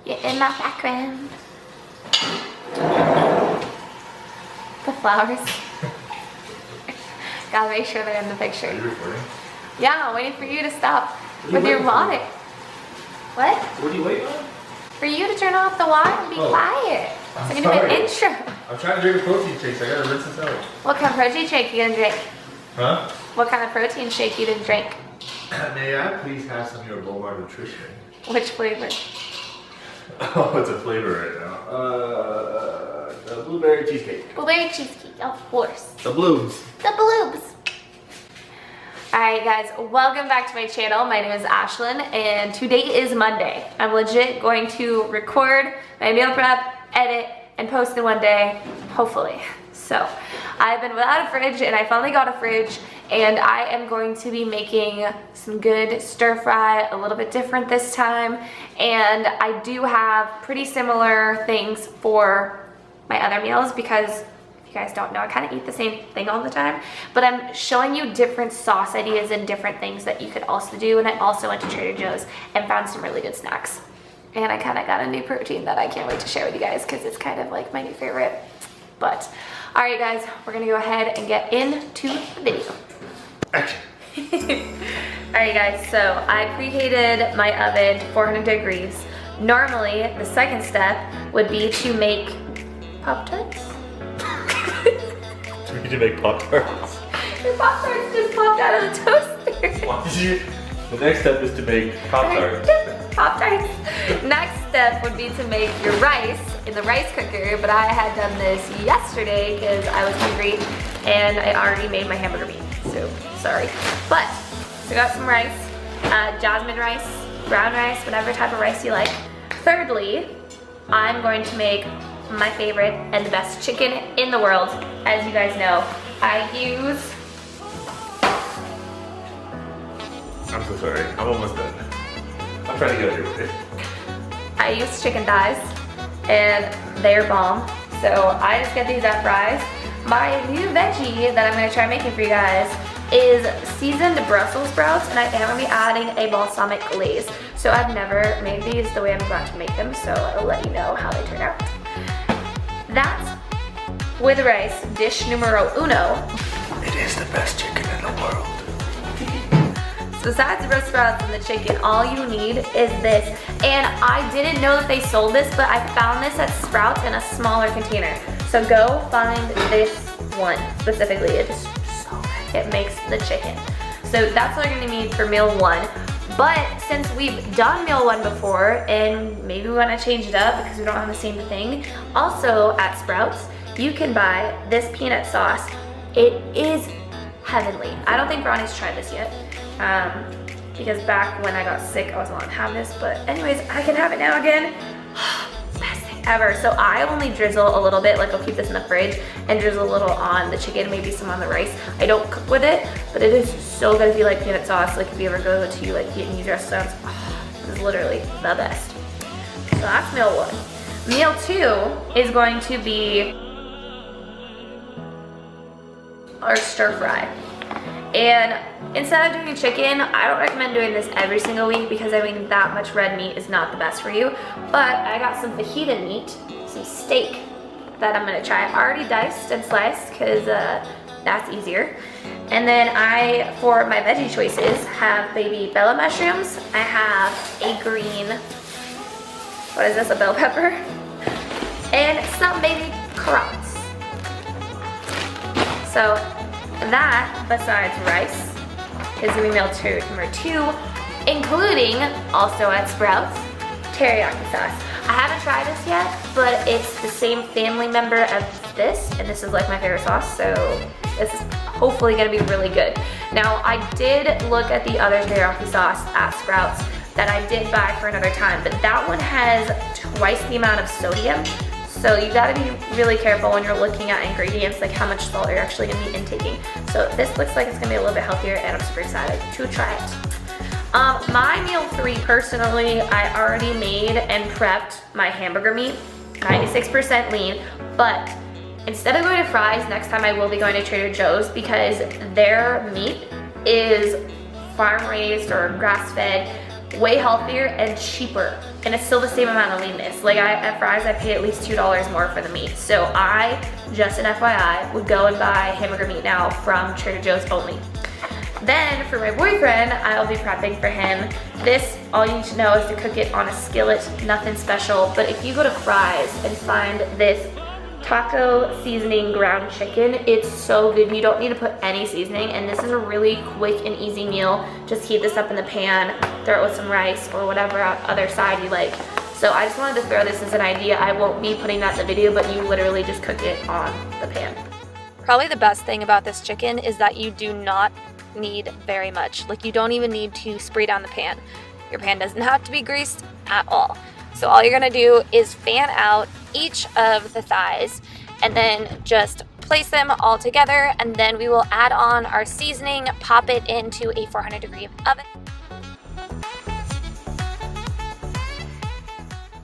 You're in my background. The flowers. Gotta make sure they're in the picture. Are you recording? Yeah, I'm waiting for you to stop with your vomit. What? What are you waiting on? For you to turn off the water and be quiet. So I can do an intro. I'm trying to drink a protein shake, so I gotta rinse this out. What kind of protein shake you gonna drink? Huh? What kind of protein shake you didn't drink? May I please have some of your Bowmar nutrition? Which flavor? Oh, it's a flavor right now. The blueberry cheesecake. Blueberry cheesecake, of course. The blues. The bloobs. Alright guys, welcome back to my channel. My name is Ashlyn and today is Monday. I'm legit going to record my meal prep, edit, and post in one day, hopefully. So, I've been without a fridge and I finally got a fridge and I am going to be making some good stir fry, a little bit different this time. And I do have pretty similar things for my other meals because you guys don't know, I kind of eat the same thing all the time, but I'm showing you different sauce ideas and different things that you could also do. And I also went to Trader Joe's and found some really good snacks. And I kind of got a new protein that I can't wait to share with you guys because it's kind of like my new favorite. But, all right guys, we're gonna go ahead and get into the video. Action. All right guys, so I preheated my oven to 400 degrees. Normally, the second step would be to make Pop-Tarts. Do we need to make Pop-Tarts? Your Pop-Tarts just popped out of the toaster. Why did you? The next step is to make Pop-Tarts. Pop-Tarts. Next step would be to make your rice in the rice cooker, but I had done this yesterday because I was hungry and I already made my hamburger meat, so sorry. But, so I got some rice, jasmine rice, brown rice, whatever type of rice you like. Thirdly, I'm going to make my favorite and the best chicken in the world. As you guys know, I use... I'm so sorry. I'm almost done. I'm trying to get it here. I use chicken thighs and they're bomb. So I just get these at Fry's. My new veggie that I'm gonna try making for you guys is seasoned Brussel sprouts, and I am gonna be adding a balsamic glaze. So I've never made these the way I'm about to make them, so I'll let you know how they turn out. That's with rice, dish numero uno. It is the best chicken in the world. So besides the Brussel sprouts and the chicken, all you need is this. And I didn't know that they sold this, but I found this at Sprouts in a smaller container. So go find this one specifically. It's so good. It makes the chicken. So that's what you're gonna need for meal one. But since we've done meal one before and maybe we wanna change it up because we don't have the same thing, also at Sprouts, you can buy this peanut sauce. It is heavenly. I don't think Ronnie's tried this yet. Because back when I got sick, I wasn't allowed to have this, but anyways, I can have it now again. Best thing ever. So I only drizzle a little bit, like I'll keep this in the fridge and drizzle a little on the chicken, maybe some on the rice. I don't cook with it, but it is so good if you like peanut sauce, like if you ever go to like Vietnamese restaurants, this is literally the best. So that's meal one. Meal two is going to be our stir fry. And instead of doing chicken, I don't recommend doing this every single week because I mean that much red meat is not the best for you. But I got some fajita meat, some steak that I'm gonna try. I already diced and sliced because that's easier. And then for my veggie choices, have baby bella mushrooms. I have a green, what is this, a bell pepper? And some baby carrots. So that, besides rice, is gonna be meal number two, including, also at Sprouts, teriyaki sauce. I haven't tried this yet, but it's the same family member of this, and this is like my favorite sauce, so this is hopefully gonna be really good. Now, I did look at the other teriyaki sauce at Sprouts that I did buy for another time, but that one has twice the amount of sodium. So you gotta be really careful when you're looking at ingredients, like how much salt you're actually gonna be intaking. So this looks like it's gonna be a little bit healthier and I'm super excited to try it. My meal three, personally, I already made and prepped my hamburger meat, 96% lean, but instead of going to Fry's, next time I will be going to Trader Joe's because their meat is farm raised or grass fed way healthier and cheaper, and it's still the same amount of leanness. Like at Fry's, I pay at least $2 more for the meat. So I, just an FYI, would go and buy hamburger meat now from Trader Joe's only. Then for my boyfriend, I'll be prepping for him. This, all you need to know is to cook it on a skillet, nothing special. But if you go to Fry's and find this taco seasoning ground chicken, it's so good. You don't need to put any seasoning, and this is a really quick and easy meal. Just heat this up in the pan, throw it with some rice or whatever other side you like. So I just wanted to throw this as an idea. I won't be putting that in the video, but you literally just cook it on the pan. Probably the best thing about this chicken is that you do not need very much. Like, you don't even need to spray down the pan. Your pan doesn't have to be greased at all. So all you're gonna do is fan out each of the thighs and then just place them all together, and then we will add on our seasoning, pop it into a 400-degree oven.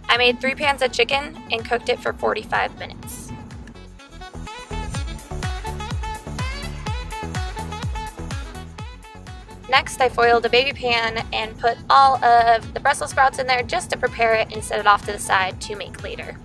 I made 3 pans of chicken and cooked it for 45 minutes. Next, I foiled a baby pan and put all of the Brussels sprouts in there just to prepare it and set it off to the side to make later.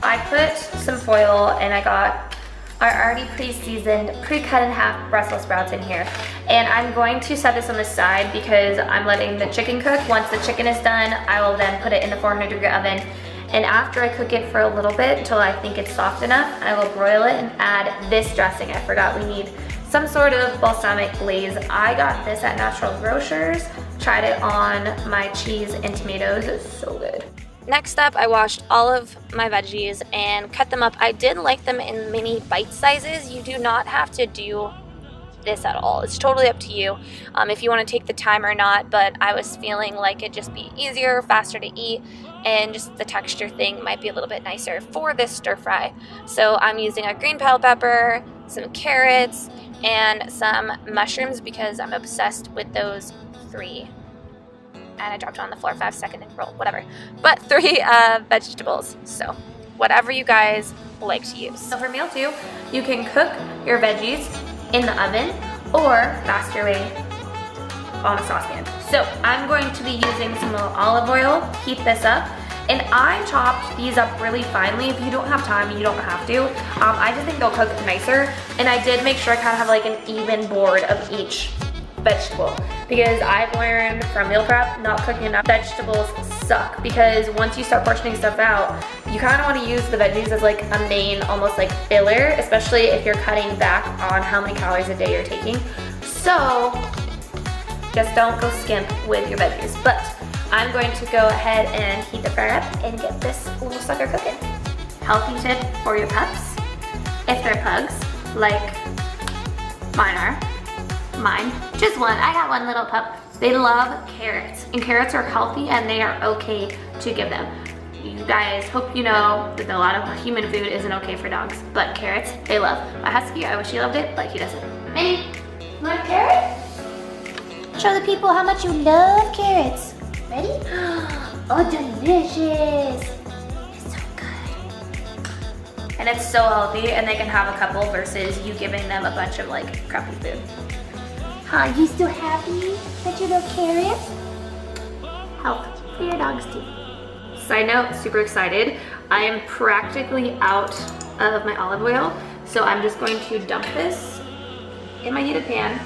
I put some foil and I got our already pre-seasoned, pre-cut in half Brussels sprouts in here. And I'm going to set this on the side because I'm letting the chicken cook. Once the chicken is done, I will then put it in the 400-degree oven. And after I cook it for a little bit until I think it's soft enough, I will broil it and add this dressing. I forgot we need some sort of balsamic glaze. I got this at Natural Grocers. Tried it on my cheese and tomatoes. It's so good. Next up, I washed all of my veggies and cut them up. I did like them in mini bite sizes. You do not have to do this at all. It's totally up to you if you want to take the time or not, but I was feeling like it'd just be easier, faster to eat, and just the texture thing might be a little bit nicer for this stir fry. So I'm using a green bell pepper, some carrots, and some mushrooms because I'm obsessed with those 3. And I dropped it on the floor 5 second roll, whatever. But 3 vegetables, so whatever you guys like to use. So for meal 2, you can cook your veggies in the oven or fast your way on a saucepan. So I'm going to be using some olive oil, heat this up, and I chopped these up really finely. If you don't have time, you don't have to. I just think they'll cook nicer, and I did make sure I kind of have like an even board of each vegetable because I've learned from meal prep, not cooking enough vegetables suck because once you start portioning stuff out, you kind of want to use the veggies as like a main, almost like filler, especially if you're cutting back on how many calories a day you're taking. So just don't go skimp with your veggies. But I'm going to go ahead and heat the fryer up and get this little sucker cooking. Healthy tip for your pups, if they're pugs, like mine are. Mine, just one. I got one little pup. They love carrots, and carrots are healthy and they are okay to give them. You guys, hope you know that a lot of human food isn't okay for dogs, but carrots, they love. My husky, I wish he loved it, but he doesn't. Minnie, you want a carrot? Show the people how much you love carrots. Ready? Oh, delicious. It's so good. And it's so healthy, and they can have a couple versus you giving them a bunch of like crappy food. Huh, you still happy that you love carrots? Health for your dogs too. Side note, super excited. I am practically out of my olive oil, so I'm just going to dump this in my heated pan,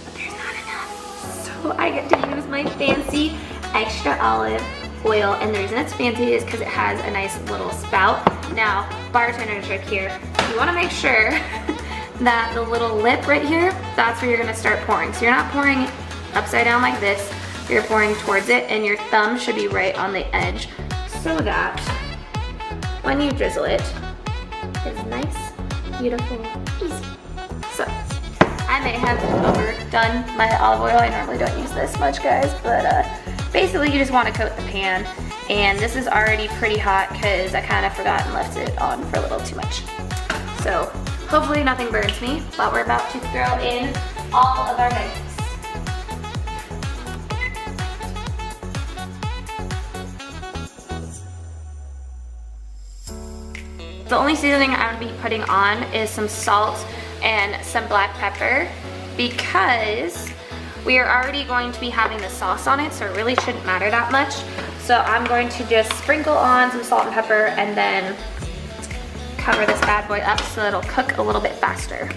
but there's not enough. So I get to use my fancy extra olive oil, and the reason it's fancy is because it has a nice little spout. Now, bartender trick here, you wanna make sure that the little lip right here, that's where you're gonna start pouring. So you're not pouring upside down like this, you're pouring towards it, and your thumb should be right on the edge so that when you drizzle it, it's nice, beautiful, easy. So I may have overdone my olive oil. I normally don't use this much, guys, but basically you just wanna coat the pan, and this is already pretty hot because I kind of forgot and left it on for a little too much. So hopefully nothing burns me, but we're about to throw in all of our veggies. The only seasoning I'm gonna be putting on is some salt and some black pepper because We are already going to be having the sauce on it, so it really shouldn't matter that much. So I'm going to just sprinkle on some salt and pepper and then cover this bad boy up so it'll cook a little bit faster.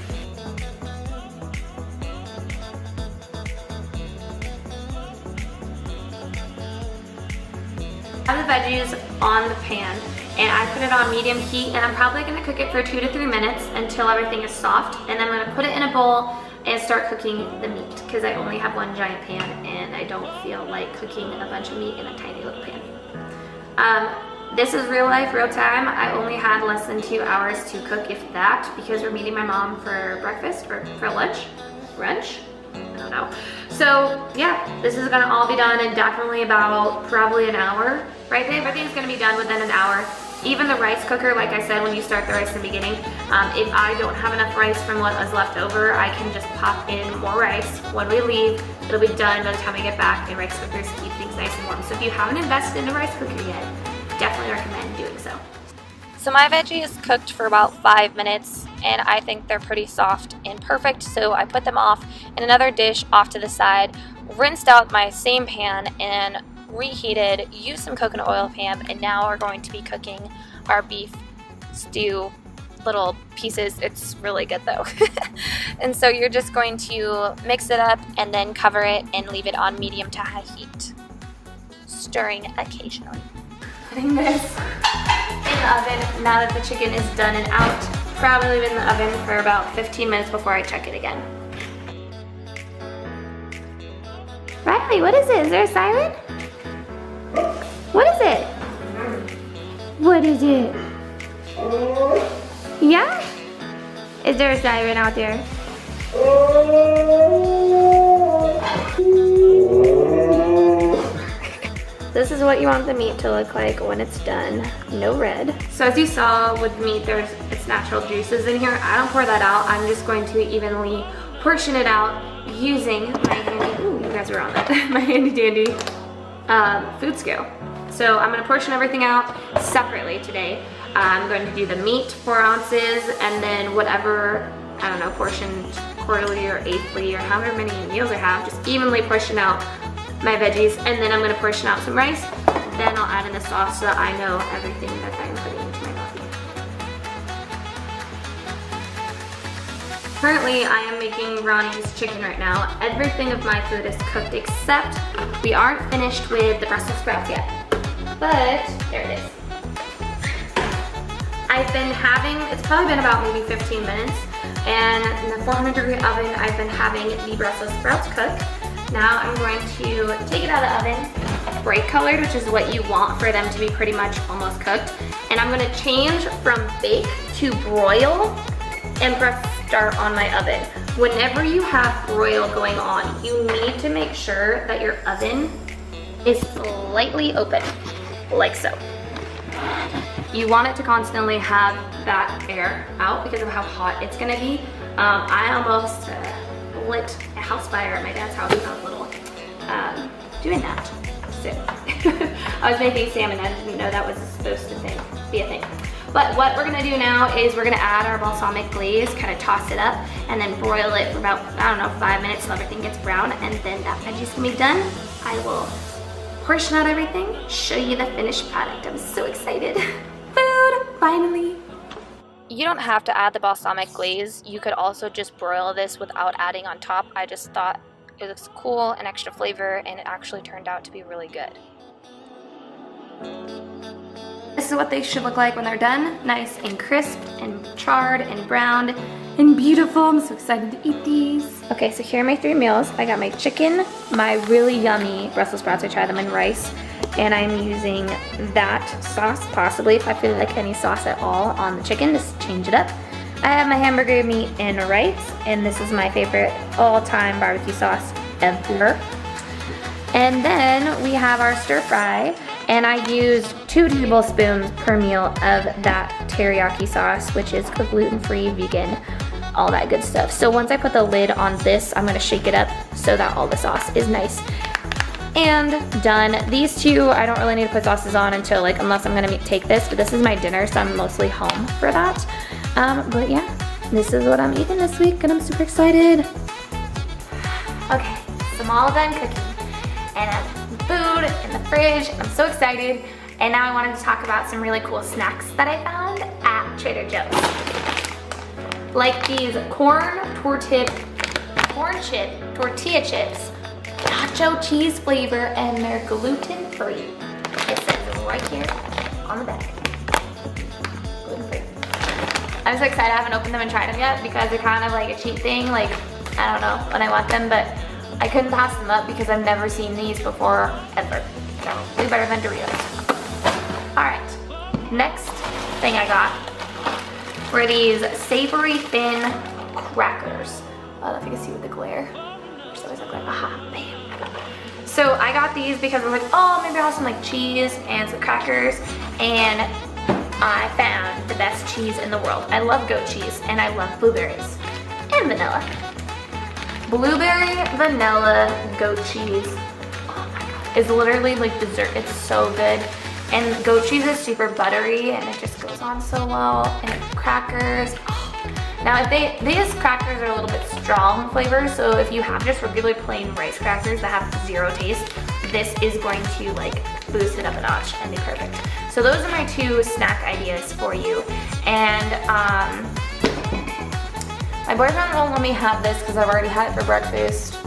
I have the veggies on the pan and I put it on medium heat, and I'm probably gonna cook it for 2 to 3 minutes until everything is soft, and then I'm gonna put it in a bowl and start cooking the meat because I only have one giant pan and I don't feel like cooking a bunch of meat in a tiny little pan. This is real life, real time. I only had less than 2 hours to cook, if that, because we're meeting my mom for breakfast or for lunch, brunch, I don't know. So yeah, this is gonna all be done in definitely about probably an hour, right Dave? Everything's gonna be done within an hour. Even the rice cooker, like I said when you start the rice in the beginning, if I don't have enough rice from what was left over, I can just pop in more rice. When we leave, it'll be done by the time we get back, and rice cookers keep things nice and warm. So if you haven't invested in a rice cooker yet, definitely recommend doing so. So my veggies cooked for about 5 minutes, and I think they're pretty soft and perfect, so I put them off in another dish off to the side, rinsed out my same pan and reheated, used some coconut oil, Pam, and now we're going to be cooking our beef stew little pieces. It's really good though. And so you're just going to mix it up and then cover it and leave it on medium to high heat, stirring occasionally. Putting this in the oven now that the chicken is done and out. Probably leave it in the oven for about 15 minutes before I check it again. Riley, what is it? Is there a siren? What is it? What is it? Yeah? Is there a siren out there? This is what you want the meat to look like when it's done. No red. So as you saw with meat, there's its natural juices in here. I don't pour that out. I'm just going to evenly portion it out using my handy, ooh, you guys are on that, my handy dandy food scale. So I'm gonna portion everything out separately today. I'm going to do the meat, 4 ounces, and then whatever, I don't know, portioned quarterly or eighthly or however many meals I have, just evenly portion out my veggies, and then I'm gonna portion out some rice. Then I'll add in the sauce so that I know everything that I'm putting into my body. Currently, I am making Ronnie's chicken right now. Everything of my food is cooked except we aren't finished with the Brussels sprouts yet. But, there it is. I've been having, it's probably been about maybe 15 minutes, and in the 400-degree oven, I've been having the Brussels sprouts cook. Now I'm going to take it out of the oven, bright colored, which is what you want for them to be pretty much almost cooked. And I'm gonna change from bake to broil and press start on my oven. Whenever you have broil going on, you need to make sure that your oven is slightly open, like so. You want it to constantly have that air out because of how hot it's gonna be. I almost lit a house fire at my dad's house when I was little, doing that. So I was making salmon. I didn't know that was supposed to be a thing. But what we're gonna do now is we're gonna add our balsamic glaze, kind of toss it up, and then broil it for about, I don't know, 5 minutes so everything gets brown, and then that veggie's gonna be done. I will portion out everything, show you the finished product. I'm so excited. Food, finally. You don't have to add the balsamic glaze. You could also just broil this without adding on top. I just thought it looks cool and extra flavor, and it actually turned out to be really good. This is what they should look like when they're done. Nice and crisp and charred and browned and beautiful. I'm so excited to eat these. Okay, so here are my 3 meals. I got my chicken, my really yummy Brussels sprouts. I tried them in rice. And I'm using that sauce, possibly, if I feel like any sauce at all on the chicken, just change it up. I have my hamburger meat and rice, and this is my favorite all-time barbecue sauce ever. And then we have our stir fry, and I used 2 tablespoons per meal of that teriyaki sauce, which is gluten-free, vegan, all that good stuff. So once I put the lid on this, I'm gonna shake it up so that all the sauce is nice and done. These 2, I don't really need to put sauces on until, like, unless I'm gonna take this, but this is my dinner, so I'm mostly home for that. But yeah, this is what I'm eating this week, and I'm super excited. Okay, I'm all done cooking. And I have food in the fridge. I'm so excited. And now I wanted to talk about some really cool snacks that I found at Trader Joe's. Like these corn chip tortilla chips, nacho cheese flavor, and they're gluten free. It says right here on the back. Gluten free. I'm so excited. I haven't opened them and tried them yet because they're kind of like a cheat thing. Like, I don't know when I want them, but I couldn't pass them up because I've never seen these before, ever. So, way better than Doritos. Alright, next thing I got were these savory thin crackers. I don't know if you can see with the glare. Just always look like, aha, bam. So I got these because I was like, oh, maybe I'll have some like cheese and some crackers. And I found the best cheese in the world. I love goat cheese and I love blueberries and vanilla. Blueberry, vanilla, goat cheese, oh my god, it's literally like dessert. It's so good. And goat cheese is super buttery and it just goes on so well. And crackers, oh. Now if these crackers are a little bit strong flavor, so if you have just regular plain rice crackers that have zero taste, this is going to like boost it up a notch and be perfect. So those are my two snack ideas for you. And my boyfriend won't let me have this because I've already had it for breakfast.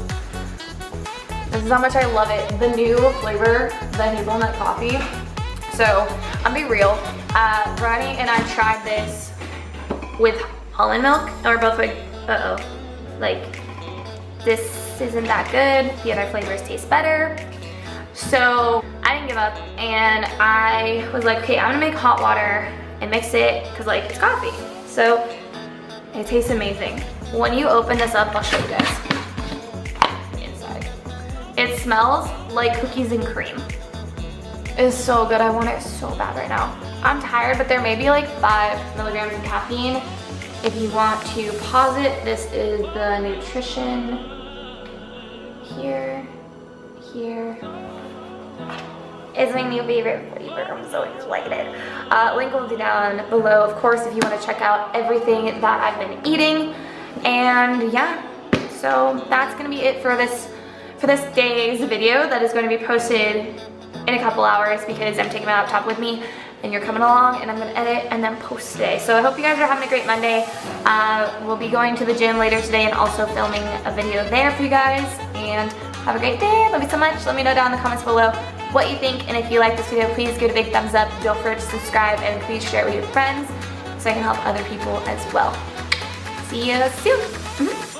This is how much I love it. The new flavor, the hazelnut coffee. So, I'll be real. Ronnie and I tried this with almond milk, and we're both like, uh-oh. Like, this isn't that good. The other flavors taste better. So, I didn't give up, and I was like, okay, I'm gonna make hot water and mix it, because like, it's coffee. So, it tastes amazing. When you open this up, I'll show you guys. Inside. It smells like cookies and cream. It's so good. I want it so bad right now. I'm tired, but there may be like 5 milligrams of caffeine. If you want to pause it, this is the nutrition. Here. It's my new favorite flavor. I'm so excited. Link will be down below, of course, if you want to check out everything that I've been eating. And yeah, so that's gonna be it for this day's video that is going to be posted in a couple hours because I'm taking my laptop with me and you're coming along and I'm gonna edit and then post today. So I hope you guys are having a great Monday. We'll be going to the gym later today and also filming a video there for you guys. And have a great day. Love you so much. Let me know down in the comments below what you think. And if you like this video, please give it a big thumbs up. Don't forget to subscribe and please share it with your friends so I can help other people as well. See you soon.